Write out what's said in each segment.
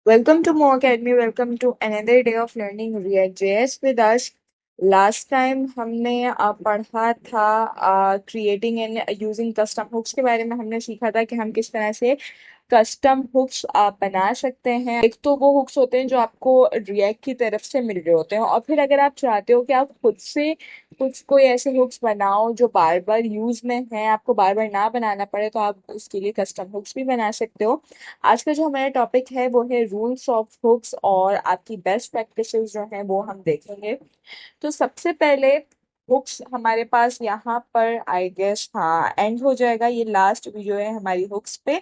Welcome to Mo Academy. Welcome to another day of learning React.js with us. Last time हमने पढ़ा था creating and using custom hooks के बारे में। हमने सीखा था कि हम किस तरह से कस्टम हुक्स बना सकते हैं। एक तो वो हुक्स होते हैं जो आपको रिएक्ट की तरफ से मिल रहे होते हैं, और फिर अगर आप चाहते हो कि आप खुद से कुछ कोई ऐसे हुक्स बनाओ जो बार बार यूज में है, आपको बार बार ना बनाना पड़े, तो आप उसके लिए कस्टम हुक्स भी बना सकते हो। आज का जो हमारा टॉपिक है वो है रूल्स ऑफ हुक्स, और आपकी बेस्ट प्रैक्टिसेस जो हैं वो हम देखेंगे। तो सबसे पहले हुक्स हमारे पास यहाँ पर आई गेस हाँ एंड हो जाएगा। ये लास्ट वीडियो है हमारी हुक्स पे।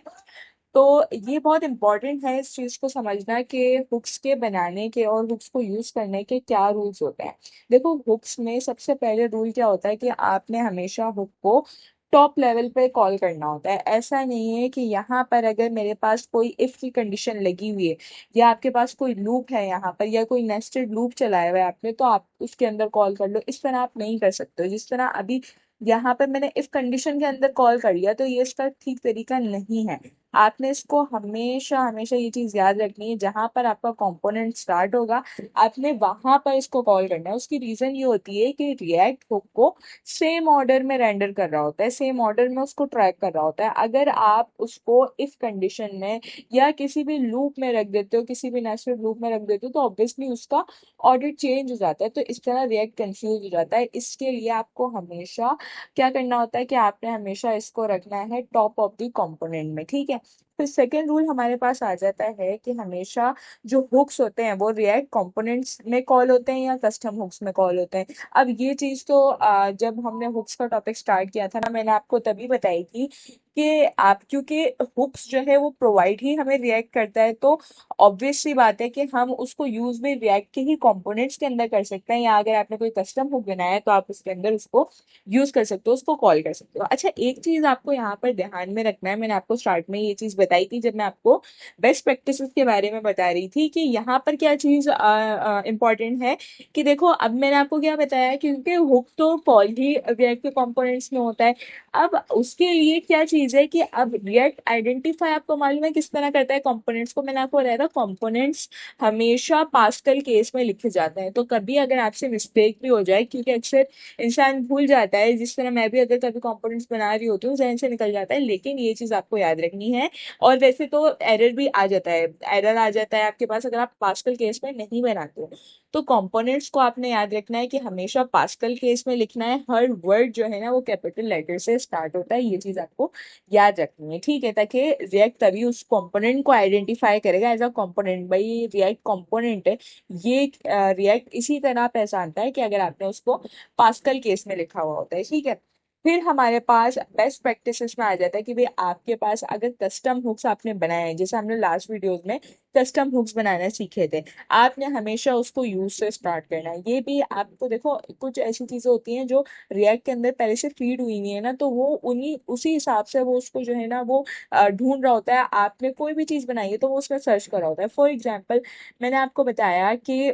तो ये बहुत इंपॉर्टेंट है इस चीज को समझना कि हुक्स के बनाने के और हुक्स को यूज करने के क्या रूल्स होते हैं। देखो, हुक्स में सबसे पहले रूल क्या होता है कि आपने हमेशा हुक को टॉप लेवल पे कॉल करना होता है। ऐसा नहीं है कि यहाँ पर अगर मेरे पास कोई इफ की कंडीशन लगी हुई है, या आपके पास कोई लूप है यहाँ पर, या कोई नेस्टेड लूप चलाया हुआ है आपने, तो आप उसके अंदर कॉल कर लो। इस तरह आप नहीं कर सकते हो जिस तरह अभी यहाँ पर मैंने इफ कंडीशन के अंदर कॉल कर लिया। तो ये इसका ठीक तरीका नहीं है। आपने इसको हमेशा हमेशा ये चीज याद रखनी है, जहां पर आपका कंपोनेंट स्टार्ट होगा आपने वहां पर इसको कॉल करना है। उसकी रीजन ये होती है कि रिएक्ट हुक को सेम ऑर्डर में रेंडर कर रहा होता है, सेम ऑर्डर में उसको ट्रैक कर रहा होता है। अगर आप उसको इफ कंडीशन में या किसी भी लूप में रख देते हो, किसी भी नेस्टेड लूप में रख देते हो, तो ऑब्वियसली उसका ऑर्डर चेंज हो जाता है। तो इस तरह रिएक्ट कंफ्यूज हो जाता है। इसके लिए आपको हमेशा क्या करना होता है कि आपने हमेशा इसको रखना है टॉप ऑफ द कंपोनेंट में, ठीक है। फिर सेकेंड रूल हमारे पास आ जाता है कि हमेशा जो हुक्स होते हैं वो रिएक्ट कंपोनेंट्स में कॉल होते हैं या कस्टम हुक्स में कॉल होते हैं। अब ये चीज तो जब हमने हुक्स का टॉपिक स्टार्ट किया था ना, मैंने आपको तभी बताई थी कि आप क्योंकि हुक्स जो है वो प्रोवाइड ही हमें रिएक्ट करता है, तो ऑब्वियस सी बात है कि हम उसको यूज भी रिएक्ट के ही कंपोनेंट्स के अंदर कर सकते हैं, या अगर आपने कोई कस्टम हुक बनाया है तो आप उसके अंदर उसको यूज कर सकते हो, उसको कॉल कर सकते हो। अच्छा, एक चीज आपको यहाँ पर ध्यान में रखना है। मैंने आपको स्टार्ट में ये चीज बताई थी जब मैं आपको बेस्ट प्रैक्टिसेस के बारे में बता रही थी कि यहाँ पर क्या चीज इंपॉर्टेंट है। कि देखो, अब मैंने आपको क्या बताया, क्योंकि हुक तो कॉल ही रिएक्ट के कंपोनेंट्स में होता है। अब उसके लिए क्या चीज है कि अब रिएक्ट आइडेंटिफाई आपको मालूम है किस तरह करता है कंपोनेंट्स को। मैंने आपको बताया था कंपोनेंट्स हमेशा पास्कल केस में लिखे जाते हैं। तो कभी अगर आपसे मिस्टेक भी हो जाए, क्योंकि अक्सर इंसान भूल जाता है, जिस तरह मैं भी अगर कभी कंपोनेंट्स बना रही होती हूँ जहन से निकल जाता है, लेकिन ये चीज आपको याद रखनी है। और वैसे तो एरर भी आ जाता है, एरर आ जाता है आपके पास अगर आप पास्कल केस में नहीं बनाते हो। तो कंपोनेंट्स को आपने याद रखना है कि हमेशा पास्कल केस में लिखना है। हर वर्ड जो है ना वो कैपिटल लेटर से स्टार्ट होता है। ये चीज आपको याद रखनी है, ठीक है, ताकि रिएक्ट तभी उस कंपोनेंट को आइडेंटिफाई करेगा एज अ कंपोनेंट। भाई रिएक्ट कंपोनेंट है, ये रिएक्ट इसी तरह पहचानता है कि अगर आपने उसको पास्कल केस में लिखा हुआ होता है, ठीक है। फिर हमारे पास बेस्ट प्रैक्टिसेस में आ जाता है कि भाई आपके पास अगर कस्टम हुक्स आपने बनाए हैं, जैसे हमने लास्ट वीडियोस में कस्टम हुक्स बनाना सीखे थे, आपने हमेशा उसको यूज से स्टार्ट करना है। ये भी आपको देखो, कुछ ऐसी चीजें होती हैं जो रिएक्ट के अंदर पहले से फीड हुई नहीं है ना, तो वो उन्हीं उसी हिसाब से वो उसको जो है ना वो ढूंढ रहा होता है। आपने कोई भी चीज बनाई है तो वो उसमें सर्च कर रहा होता है। फॉर एग्जाम्पल, मैंने आपको बताया कि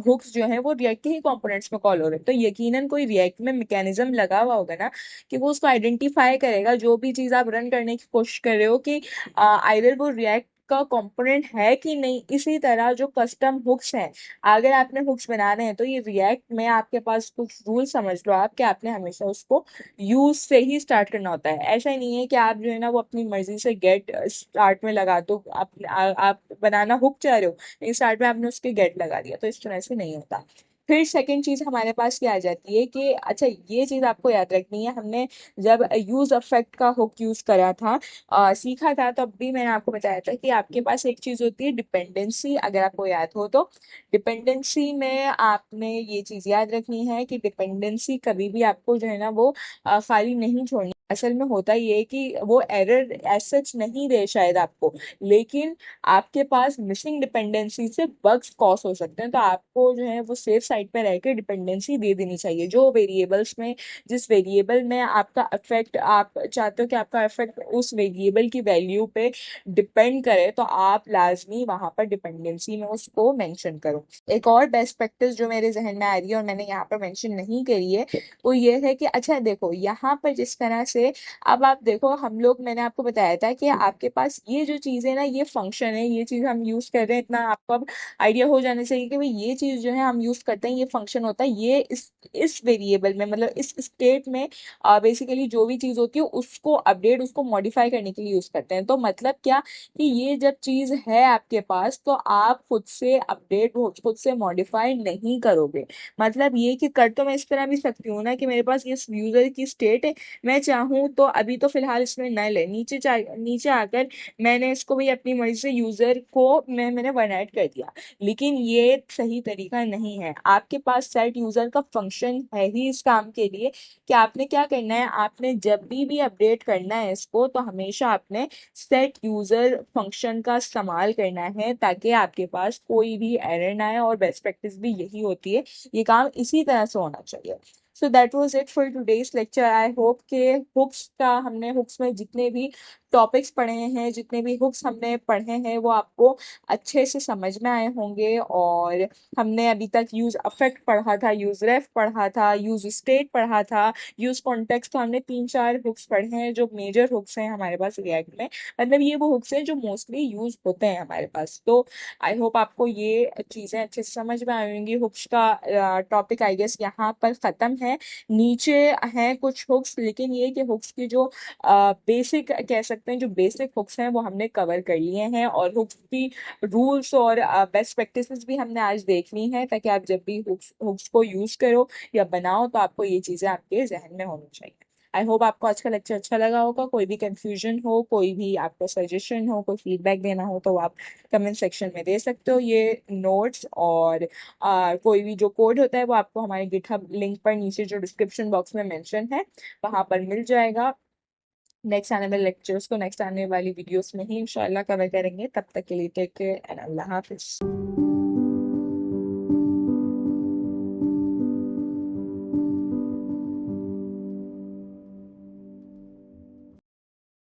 हुक्स जो है वो रिएक्ट के ही कंपोनेंट्स में कॉल हो रहे हैं, तो यकीनन कोई रिएक्ट में मैकेनिज्म लगा हुआ होगा ना कि वो उसको आइडेंटिफाई करेगा। जो भी चीज आप रन करने की कोशिश कर रहे हो कि आइदर वो रिएक्ट का कंपोनेंट है कि नहीं। इसी तरह जो कस्टम हुक्स हैं, अगर आपने हुक्स बनाने हैं तो ये रिएक्ट में आपके पास कुछ रूल समझ लो आप, कि आपने हमेशा उसको यूज से ही स्टार्ट करना होता है। ऐसा नहीं है कि आप जो है ना वो अपनी मर्जी से गेट स्टार्ट में लगा दो। आप बनाना हुक चाह रहे हो, स्टार्ट में आपने उसके गेट लगा दिया, तो इस तरह से नहीं होता। फिर सेकंड चीज हमारे पास क्या आ जाती है कि अच्छा, ये चीज आपको याद रखनी है। हमने जब यूज अफेक्ट का हुक यूज करा था, सीखा था, तब भी मैंने आपको बताया था कि आपके पास एक चीज होती है डिपेंडेंसी, अगर आपको याद हो तो। डिपेंडेंसी में आपने ये चीज याद रखनी है कि डिपेंडेंसी कभी भी आपको जो है ना वो खाली नहीं छोड़नी। असल में होता ये है कि वो एरर एज सच नहीं दे शायद आपको, लेकिन आपके पास मिसिंग डिपेंडेंसी से बग्स कॉज हो सकते हैं। तो आपको जो है वो सेफ साइड पे रह के डिपेंडेंसी दे देनी चाहिए। जो वेरिएबल्स में, जिस वेरिएबल में आपका इफेक्ट, आप चाहते हो कि आपका इफेक्ट उस वेरिएबल की वैल्यू पे डिपेंड करे, तो आप लाजमी वहां पर डिपेंडेंसी में उसको मेंशन करो। एक और बेस्ट प्रैक्टिस जो मेरे जहन में आ रही है और मैंने यहाँ पर मेंशन नहीं करी है, वो ये है कि अच्छा देखो, यहाँ पर जिस तरह से से अब आप देखो, हम लोग, मैंने आपको बताया था कि आपके पास ये जो चीज़ है ना, ये फंक्शन है, ये चीज़ हम यूज़ कर रहे हैं, इतना आपको अब आइडिया हो जाना चाहिए कि भाई ये चीज़ जो है हम यूज़ करते हैं, ये फंक्शन होता है, ये इस वेरिएबल में, मतलब इस स्टेट में बेसिकली जो भी चीज़ होती है उसको अपडेट, उसको मॉडिफाई करने के लिए यूज़ करते हैं। तो मतलब क्या कि ये जब चीज़ है आपके पास तो आप खुद से अपडेट, खुद से मॉडिफाई नहीं करोगे। मतलब ये कि कर तो मैं इस तरह भी सकती हूँ ना कि मेरे पास ये यूजर की स्टेट है, मैं चाहूँ तो अभी तो फिलहाल इसमें नल है, नीचे आकर मैंने इसको भी अपनी मर्जी से यूजर को मैंने वन ऐड कर दिया। लेकिन ये सही तरीका नहीं है। आपके पास सेट यूजर का फंक्शन है ही इस काम के लिए कि आपने क्या करना है, आपने जब भी अपडेट करना है इसको, तो हमेशा आपने सेट यूजर फंक्शन का इस्तेमाल करना है ताकि आपके पास कोई भी एरर ना आए, और बेस्ट प्रैक्टिस भी यही होती है, ये काम इसी तरह से होना चाहिए। So that was it for today's lecture. I hope के हुक्स में जितने भी टॉपिक्स पढ़े हैं, जितने भी हुक्स हमने पढ़े हैं, वो आपको अच्छे से समझ में आए होंगे। और हमने अभी तक यूज अफेक्ट पढ़ा था, यूज रेफ पढ़ा था, यूज स्टेट पढ़ा था, यूज कॉन्टेक्स्ट, तो हमने 3-4 हुक्स पढ़े हैं जो मेजर हुक्स हैं हमारे पास रिएक्ट में। मतलब ये वो हुक्स हैं जो मोस्टली यूज होते हैं हमारे पास। तो आई होप आपको ये चीजें अच्छे से समझ में आई होंगी। हुक्स का टॉपिक आई गेस यहाँ पर खत्म है। नीचे हैं कुछ हुक्स, लेकिन ये कि हुक्स की जो बेसिक कह सकते हैं, जो बेसिक हुक्स हैं वो हमने कवर कर लिए हैं, और हुक्स की रूल्स और बेस्ट प्रैक्टिसेस भी हमने आज देख ली हैं, ताकि आप जब भी हुक्स को यूज करो या बनाओ तो आपको ये चीजें आपके जहन में होनी चाहिए। आई होप आपको आज का लेक्चर अच्छा लगा होगा। कोई भी कंफ्यूजन हो, कोई भी आपको सजेशन हो, कोई फीडबैक देना हो, तो आप कमेंट सेक्शन में दे सकते हो। ये नोट्स और कोई भी जो कोड होता है वो आपको हमारे गिटहब लिंक पर नीचे जो डिस्क्रिप्शन बॉक्स में मेंशन है वहां पर मिल जाएगा। नेक्स्ट आने वाले लेक्चर्स को नेक्स्ट आने वाली वीडियोस में ही इंशाल्लाह कवर करेंगे। तब तक के लिए टेक केयर एंड अल्लाह हाफिज।